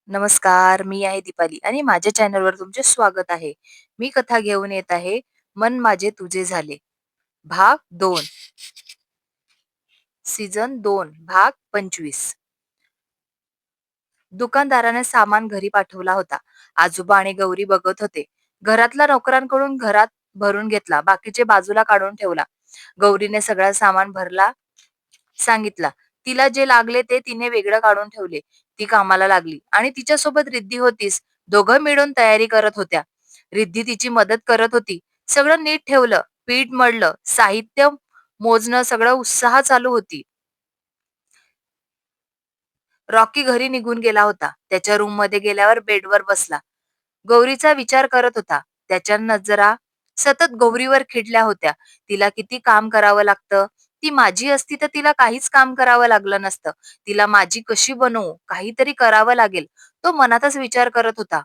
नमस्कार, मी आहे दीपाली आणि माझ्या चॅनलवर तुमचे स्वागत आहे. मी कथा घेऊन येत आहे, मन माझे तुझे झाले. भाग 2, सीझन 2, भाग 25. दुकानदाराने सामान घरी पाठवला होता. आजोबा आणि गौरी बघत होते. घरातल्या नोकरांकडून घरात भरून घेतला, बाकीचे बाजूला काढून ठेवला. गौरीने सगळं सामान भरला सांगितला. तिला जे लागले ते तिने वेगळं काढून ठेवले. ती कामाला लागली आणि तिच्यासोबत रिद्धी होतीच. दोघं मिळून तयारी करत होत्या. रिद्धी तिची मदत करत होती. सगळं नीट ठेवलं, पीठ मळलं, साहित्य मोजणं सगळं उत्साह चालू होती. रॉकी घरी निघून गेला होता. त्याच्या रूममध्ये गेल्यावर बेडवर बसला. गौरीचा विचार करत होता. त्याच्या नजरा सतत गौरीवर खिडल्या होत्या. तिला किती काम करावं लागतं. ती माझी असती तर तिला काहीच काम करावं लागलं नसतं. तिला माझी कशी बनवू? काहीतरी करावं लागेल. तो मनातच विचार करत होता.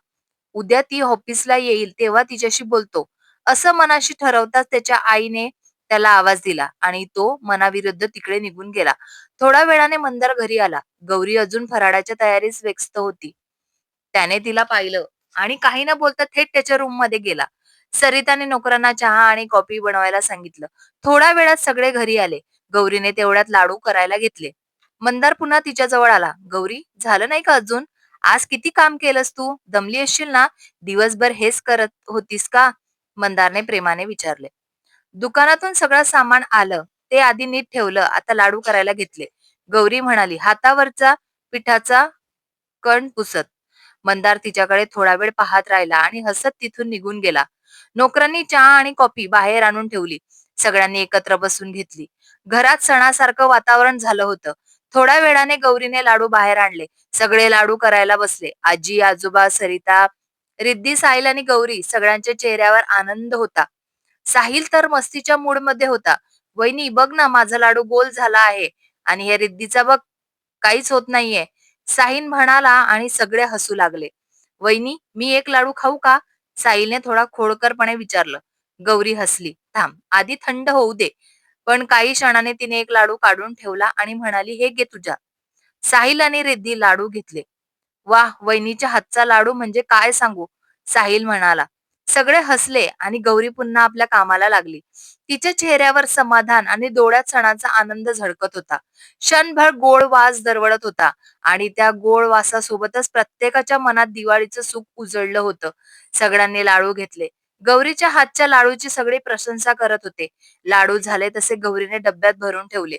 उद्या ती ऑफिसला येईल तेव्हा तिच्याशी बोलतो. असं मनाशी ठरवताच त्याच्या आईने त्याला आवाज दिला आणि तो मनाविरुद्ध तिकडे निघून गेला. थोड्या वेळाने मंदार घरी आला. गौरी अजून फराळाच्या तयारीत व्यस्त होती. त्याने तिला पाहिलं आणि काही न बोलता थेट त्याच्या रूम मध्ये गेला. सरिताने नोकरांना चहा आणि कॉफी बनवायला सांगितलं. थोड्या वेळात सगळे घरी आले. गौरीने तेवढ्यात लाडू करायला घेतले. मंदार पुन्हा तिच्या जवळ आला. गौरी, झालं नाही का अजून? आज किती काम केलंस तू? दमली असशील ना? दिवसभर हेच करत होतीस का? मंदारने प्रेमाने विचारले. दुकानातून सगळं सामान आलं. ते आधी नीट ठेवलं. आता लाडू करायला घेतले. गौरी म्हणाली, हातावरचा पिठाचा कण पुसत. मंदार तिच्याकडे थोडा वेळ पाहत राहिला आणि हसत तिथून निघून गेला. नोकरांनी चहा आणि कॉफी बाहेर आणून ठेवली. सगळ्यांनी एकत्र बसून घेतली. घरात सणासारखं वातावरण झालं होतं. थोड्या वेळाने गौरीने लाडू बाहेर आणले. सगळे लाडू करायला बसले. आजी, आजोबा, सरिता, रिद्धी, साहिल आणि गौरी सगळ्यांच्या चेहऱ्यावर आनंद होता. साहिल तर मस्तीच्या मूड मध्ये होता. वहिनी बघ ना, माझा लाडू गोल झाला आहे आणि हे रिद्धीचा बघ काहीच होत नाहीये. साहिल म्हणाला आणि सगळे हसू लागले. वहिनी, मी एक लाडू खाऊ का? साहिलने थोडा खोडकरपणे विचारलं. गौरी हसली. थांब, आधी थंड होऊ दे. पण काही क्षणाने तिने एक लाडू काढून ठेवला आणि म्हणाली, हे घे तुझ्या. साहिल आणि रिद्धी लाडू घेतले. वाह, वहिनीच्या हातचा लाडू म्हणजे काय सांगू, साहिल म्हणाला. सगळे हसले आणि गौरी पुन्हा आपल्या कामाला लागली. तिच्या चेहऱ्यावर समाधान आणि डोळ्यात सणाचा आनंद झळकत होता. क्षणभर गोड वास दरवळत होता आणि त्या गोड वासासोबतच प्रत्येकाच्या मनात दिवाळीचं सुख उजळलं होतं. सगळ्यांनी लाडू घेतले. गौरीच्या हातच्या लाडूची सगळे प्रशंसा करत होते. लाडू झाले तसे गौरीने डब्यात भरून ठेवले.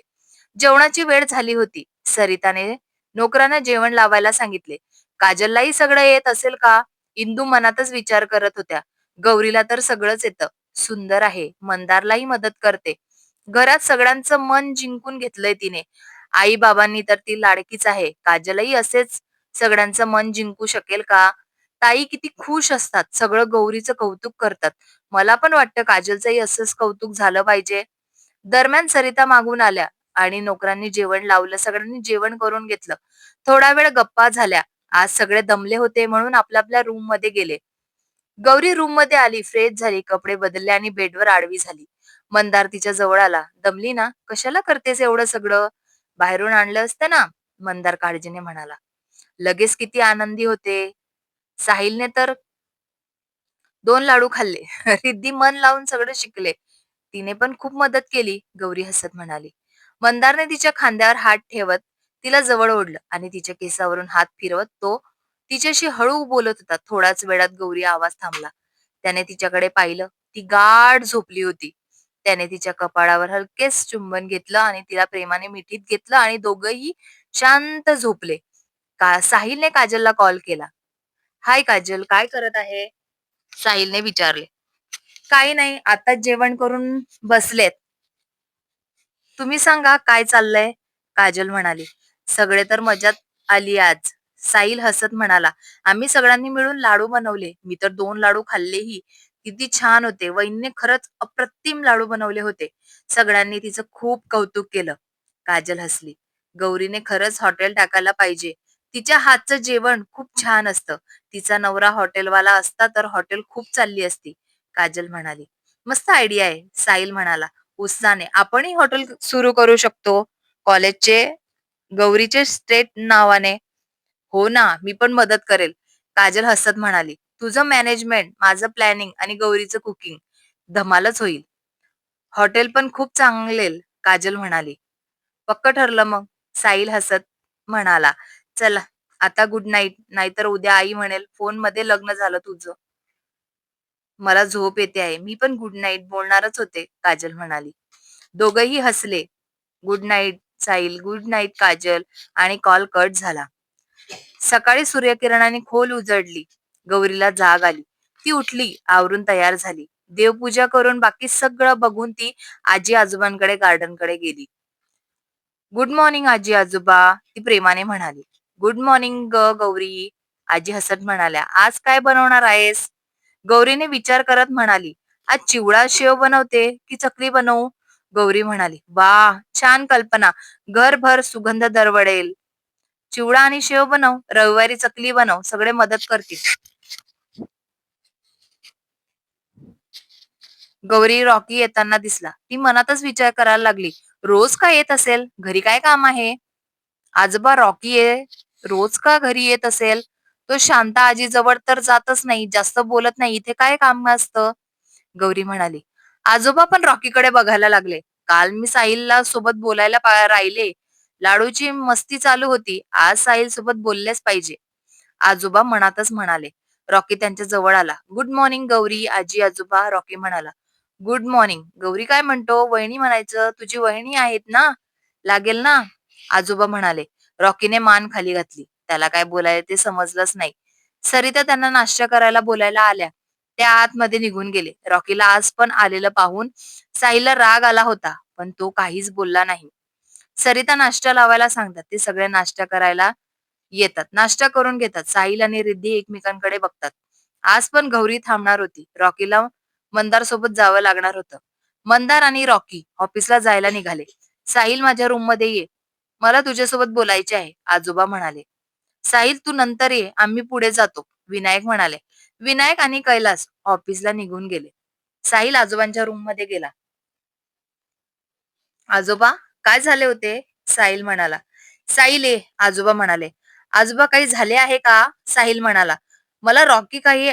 जेवणाची वेळ झाली होती. सरिताने नोकरांना जेवण लावायला सांगितले. काजललाही सगळं येत असेल का? इंदू मनातच विचार करत होत्या. गौरीला तर सगळंच येतं. सुंदर आहे. मंदारलाही मदत करते. घरात सगळ्यांचं मन जिंकून घेतलंय तिने. आई बाबांनी तर ती लाडकीच आहे. काजलही असेच सगळ्यांचं मन जिंकू शकेल का? ताई किती खुश असतात. सगळं गौरीचं कौतुक करतात. मला पण वाटतं काजलचंही असंच कौतुक झालं पाहिजे. दरम्यान सरिता मागून आल्या आणि नोकरांनी जेवण लावलं. सगळ्यांनी जेवण करून घेतलं. थोडा वेळ गप्पा झाल्या. आज सगळे दमले होते म्हणून आपल्या आपल्या रूम मध्ये गेले. गौरी रूम मध्ये आली, फ्रेश झाली, कपडे बदलले आणि बेडवर आडवी झाली. मंदार तिच्या जवळ आला. दमली ना? कशाला करतेस एवढं सगळं? बाहेरून आणलं असतं ना? मंदार काळजीने म्हणाला. लगेच किती आनंदी होते. साहिलने तर 2 लाडू खाल्ले. रिद्धी मन लावून सगळं शिकले. तिने पण खूप मदत केली, गौरी हसत म्हणाली. मंदारने तिच्या खांद्यावर हात ठेवत तिला जवळ ओढलं आणि तिच्या केसावरून हात फिरवत तो तिच्याशी हळू बोलत होता. थोड्याच वेळात गौरी आवाज थांबला. त्याने तिच्याकडे पाहिलं. ती गाढ झोपली होती. त्याने तिच्या कपाळावर हलकेच चुंबन घेतलं आणि तिला प्रेमाने मिठीत घेतलं आणि दोघंही शांत झोपले. साहिलने काजलला कॉल केला. हाय काजल, काय करत आहे? साहिलने विचारले. काही नाही, आताच जेवण करून बसलेत. तुम्ही सांगा काय चाललंय? काजल म्हणाली. सगळे तर मजात आली आज. साहिल हसत म्हणाला. आम्ही सगळ्यांनी मिळून लाडू बनवले. मी तर 2 लाडू खाल्लेही. किती छान होते. वहिनीने खरंच अप्रतिम लाडू बनवले होते. सगळ्यांनी तिचं खूप कौतुक केलं. काजल हसली. गौरीने खरंच हॉटेल टाकायला पाहिजे. तिच्या हातचं जेवण खूप छान असतं. तिचा नवरा हॉटेलवाला असता तर हॉटेल खूप चालली असती. काजल म्हणाली. मस्त आयडिया आहे. साहिल म्हणाला उत्साहाने. आपणही हॉटेल सुरू करू शकतो. कॉलेजचे गौरीचे स्टेट नावाने. हो ना, मी पण मदत करेल. काजल हसत म्हणाली. तुझं मॅनेजमेंट, माझं प्लॅनिंग आणि गौरीचं कुकिंग. धमालच होईल. हॉटेल पण खूप चांगलेल, काजल म्हणाली. पक्क ठरलं मग, साहिल हसत म्हणाला. चला, आता गुड नाईट. नाहीतर उद्या आई म्हणेल फोनमध्ये लग्न झालं तुझं. मला झोप येते आहे. मी पण गुड नाईट बोलणारच होते, काजल म्हणाली. दोघंही हसले. Good night Sahil, good night Kajal आणि कॉल कट झाला. सकाळी सूर्यकिरणाने खोल उजळली. गौरीला जाग आली. ती उठली, आवरून तयार झाली. देवपूजा करून बाकी सगळं बघून ती आजी आजोबांकडे गार्डनकडे गेली. गुड मॉर्निंग आजी आजोबा, ती प्रेमाने म्हणाली. गुड मॉर्निंग ग गौरी, आजी हसत म्हणाल्या. आज काय बनवणार आहेस? गौरीने विचार करत म्हणाली. आज चिवडा शेव बनवते की चकली बनवू? गौरी म्हणाली. वाह, छान कल्पना. घरभर सुगंध दरवळेल. चिवडा आणि शेव बनव, रविवारी चकली बनव, सगळे मदत करतील. गौरी रॉकी येताना दिसला. ती मनातच विचार करायला लागली. रोज का येत असेल? घरी काय काम आहे? आजोबा रॉकी रोज का घरी येत असेल? तो शांता आजी जवळ तर जातच नाही, जास्त बोलत नाही. इथे काय काम असतं? गौरी म्हणाली. आजोबा पण रॉकीकडे बघायला लागले. काल मी साहिलला सोबत बोलायला राहिले. लाडूची मस्ती चालू होती. आज साहिल सोबत बोललेच पाहिजे. आजोबा मनातच म्हणाले. रॉकी त्यांच्या जवळ आला. गुड मॉर्निंग गौरी, आजी आजोबा. रॉकी म्हणाला. Good morning. गौरी काय म्हणतो? वहिनी म्हणायचं. तुझी वहिनी आहेत ना? लागेल ना? आजोबा म्हणाले. रॉकीने मान खाली घातली. त्याला काय बोलायला ते समजलंच नाही. सरिता त्यांना नाश्ता करायला बोलायला आल्या. त्या आतमध्ये निघून गेले. रॉकीला आज पण आलेलं पाहून साहिलला राग आला होता, पण तो काहीच बोलला नाही. सरिता नाश्ता लावायला सांगतात. ते सगळे नाश्ता करायला येतात. नाश्ता करून घेतात. साहिल आणि रिद्धी एकमेकांकडे बघतात. आज पण गौरी थांबणार होती. रॉकीला मंदार सोबत जावं लागणार होतं. मंदार आणि रॉकी ऑफिसला जायला निघाले. साहिल माझ्या रूम मध्ये ये. मला तुझ्यासोबत बोलायचे आहे, आजोबा म्हणाले. साहिल तू नंतर ये, आम्ही पुढे जातो, विनायक म्हणाले. विनायक आणि कैलास ऑफिसला निघून गेले. साहिल आजोबांच्या रूम मध्ये गेला. आजोबा, काय झाले होते? साहिल म्हणाला. साहिल ये, आजोबा म्हणाले. आजोबा काही झाले आहे का? साहिल म्हणाला. मला रॉकी काही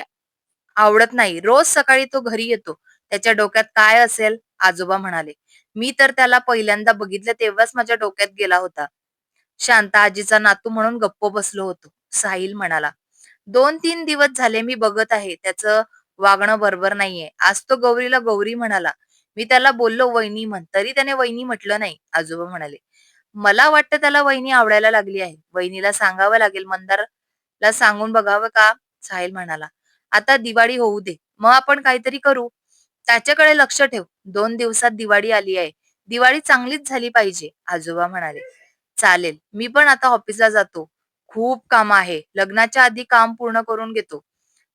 आवडत नाही. रोज सकाळी तो घरी येतो. त्याच्या डोक्यात काय असेल? आजोबा म्हणाले. मी तर त्याला पहिल्यांदा बघितलं तेव्हाच माझ्या डोक्यात गेला होता. शांता आजीचा नातू म्हणून गप्प बसलो होतो, साहिल म्हणाला. 2-3 दिवस झाले मी बघत आहे. त्याचं वागणं बरोबर नाहीये. आज तो गौरीला गौरी म्हणाला. मी त्याला बोललो वहिनी म्हण, तरी त्याने वहिनी म्हटलं नाही, आजोबा म्हणाले. मला वाटतं त्याला वहिनी आवडायला लागली आहे. वहिनीला सांगावं लागेल, मंदारला सांगून बघावं का? साहिल म्हणाला. आता दिवाळी होऊ दे, मग आपण काहीतरी करू. त्याच्याकडे लक्ष ठेव. 2 दिवसात दिवाळी आली आहे. दिवाळी चांगलीच झाली पाहिजे, आजोबा म्हणाले. चालेल, मी पण आता ऑफिसला जातो. खूप काम आहे. लग्नाच्या आधी काम पूर्ण करून घेतो.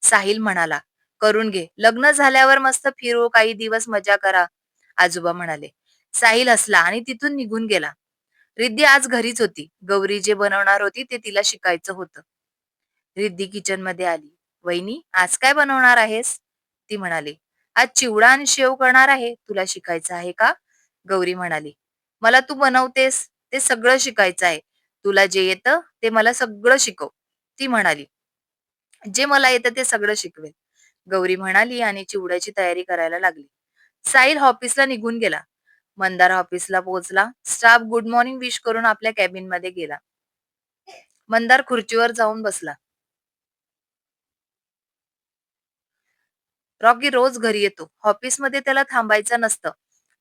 साहिल म्हणाला. करून घे. लग्न झाल्यावर मस्त फिरू, काही दिवस मजा करा, आजोबा म्हणाले. साहिल हसला आणि तिथून निघून गेला. रिद्धी आज घरीच होती. गौरी जे बनवणार होती ते तिला शिकायचं होतं. रिद्धी किचन मध्ये आली. वहिनी, आज काय बनवणार आहेस? ती म्हणाली. आज चिवडा आणि शेव करणार आहे. तुला शिकायचं आहे का? गौरी म्हणाली. मला तू बनवतेस ते सगळं शिकायचं आहे. तुला जे येतं ते मला सगळं शिकव. ती म्हणाली. जे मला येतं ते सगळं शिकवेल, गौरी म्हणाली आणि चिवड्याची तयारी करायला लागली. साहिल ऑफिसला निघून गेला. मंदार ऑफिसला पोहोचला. स्टाफ गुड मॉर्निंग विश करून आपल्या कॅबिन मध्ये गेला. मंदार खुर्चीवर जाऊन बसला. रॉकी रोज घरी येतो. ऑफिसमध्ये त्याला थांबायचं नसतं.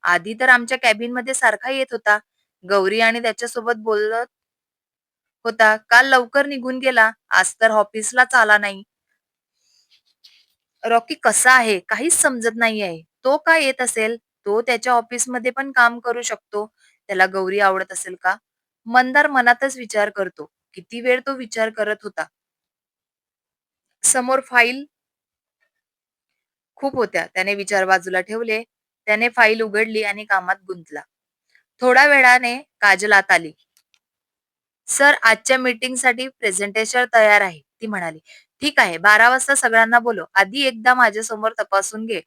आधी तर आमच्या कॅबिन मध्ये सारखा येत होता. गौरी आणि त्याच्यासोबत बोलत होता. काल लवकर निघून गेला. आज तर ऑफिसलाच आला नाही. रॉकी कसा आहे काहीच समजत नाही आहे. तो का येत असेल? तो त्याच्या ऑफिसमध्ये पण काम करू शकतो. त्याला गौरी आवडत असेल का? मंदार मनातच विचार करतो. किती वेळ तो विचार करत होता. समोर फाईल खूप होत्या. त्याने विचार बाजूला ठेवले. त्याने फाईल उघडली आणि कामात गुंतला. थोड्या वेळाने काजल आत आली. सर, आजच्या मीटिंगसाठी प्रेझेंटेशन तयार आहे, ती म्हणाली. ठीक आहे, 12 वाजता सगळ्यांना बोलव. आधी एकदा माझ्यासमोर तपासून घे,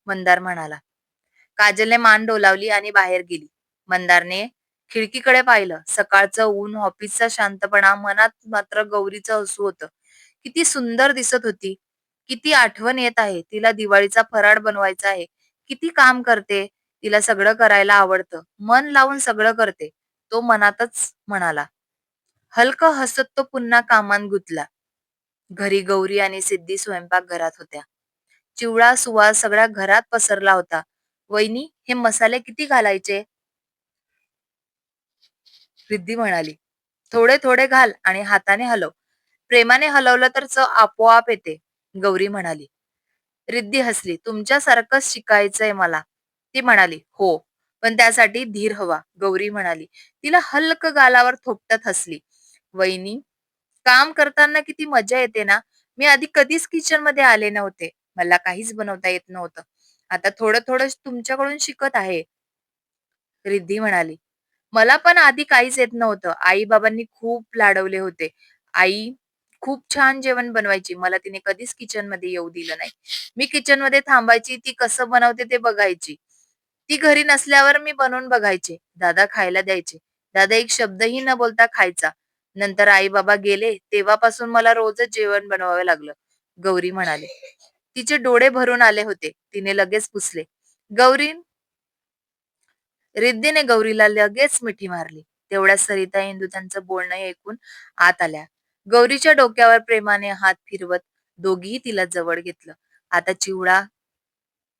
मंदार म्हणाला. काजलने मान डोलावली आणि बाहेर गेली. मंदारने खिडकीकडे पाहिलं. सकाळचं ऊन, ऑफिसचा शांतपणा, मनात मात्र गौरीचं हसू होतं. किती सुंदर दिसत होती. किती आठवण येत आहे. तिला दिवाळीचा फराळ बनवायचा आहे. किती काम करते. तिला सगळं करायला आवडतं. मन लावून सगळं करते. तो मनातच म्हणाला. हलकं हसत तो पुन्हा कामात गुंतला. घरी गौरी आणि सिद्धी स्वयंपाकघरात होत्या. चिवडा सुवास सगळ्या घरात पसरला होता. "वहिनी, हे मसाले किती घालायचे?" रिद्धी म्हणाली. "थोडे थोडे घाल आणि हाताने हलव. प्रेमाने हलवलं तर चव आपोआप येते." गौरी म्हणाली. रिद्धी हसली. "तुमच्यासारखंच शिकायचंय मला." ती म्हणाली, "हो, पण त्यासाठी धीर हवा." गौरी म्हणाली. तिला हलकं गालावर थोपटत हसली. "वहिनी, काम करताना किती मजा येते ना. मी आधी कधीच किचन मध्ये आले नव्हते. मला काहीच बनवता येत नव्हतं. आता थोडं थोडं तुमच्याकडून शिकत आहे." रिद्धी म्हणाली. "मला पण आधी काहीच येत नव्हतं. आई-बाबांनी खूप लाडवले होते. आई खूप छान जेवण बनवायची. मला तिने कधीच किचनमध्ये येऊ दिलं नाही. मी किचनमध्ये थांबायची, ती कसं बनवते ते बघायची. ती घरी नसल्यावर मी बनवून बघायचे. दादा खायला द्यायचे. दादा एक शब्दही न बोलता खायचा. नंतर आई-बाबा गेले, तेव्हापासून मला रोजच जेवण बनवावं लागलं." गौरी म्हणाले. तिचे डोळे भरून आले होते. तिने लगेच पुसले. गौरी रिद्धीने गौरीला लगेच मिठी मारली. तेवढ्यात सरिता इंदू त्यांचं बोलणं ऐकून आत आल्या. गौरीच्या डोक्यावर प्रेमाने हात फिरवत दोघीही तिला जवळ घेतलं. "आता चिवडा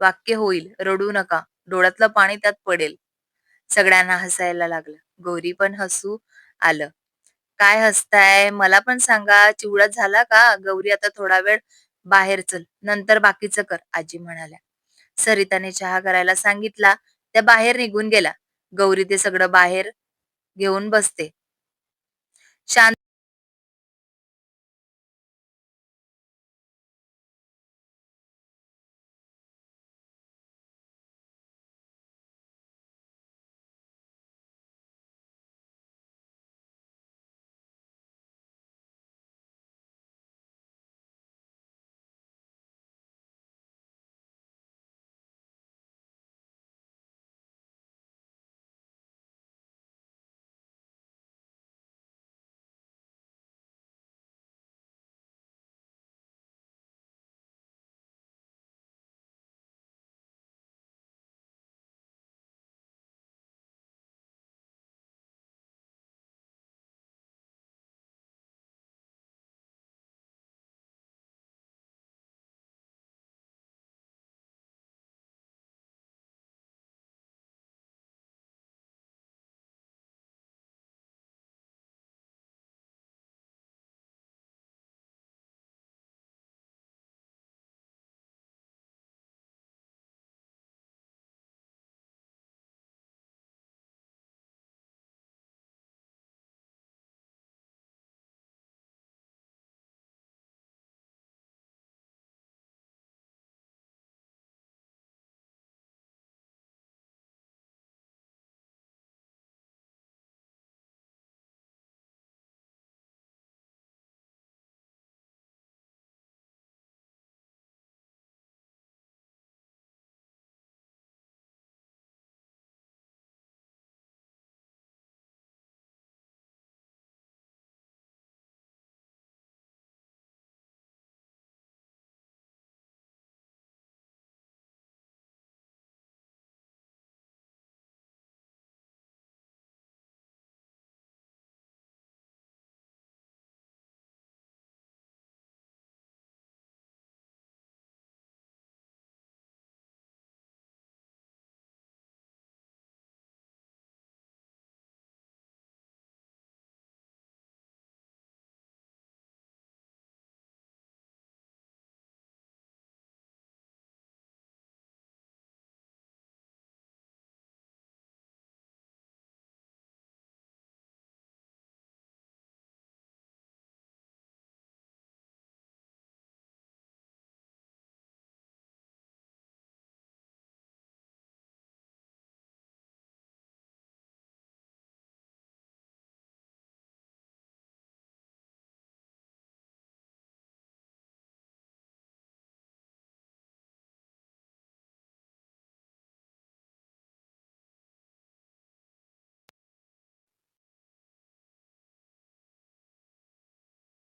वाक्य होईल, रडू नका. डोळ्यातलं पाणी त्यात पडेल." सगळ्यांना हसायला लागलं. गौरी पण हसू आलं. "काय हसताय? मला पण सांगा, चिवडा झाला का?" "गौरी, आता थोडा वेळ बाहेर चल, नंतर बाकीचं कर," आजी म्हणाल्या. सरिताने चहा करायला सांगितला. त्या बाहेर निघून गेला. गौरी ते सगळं बाहेर घेऊन बसते. शांत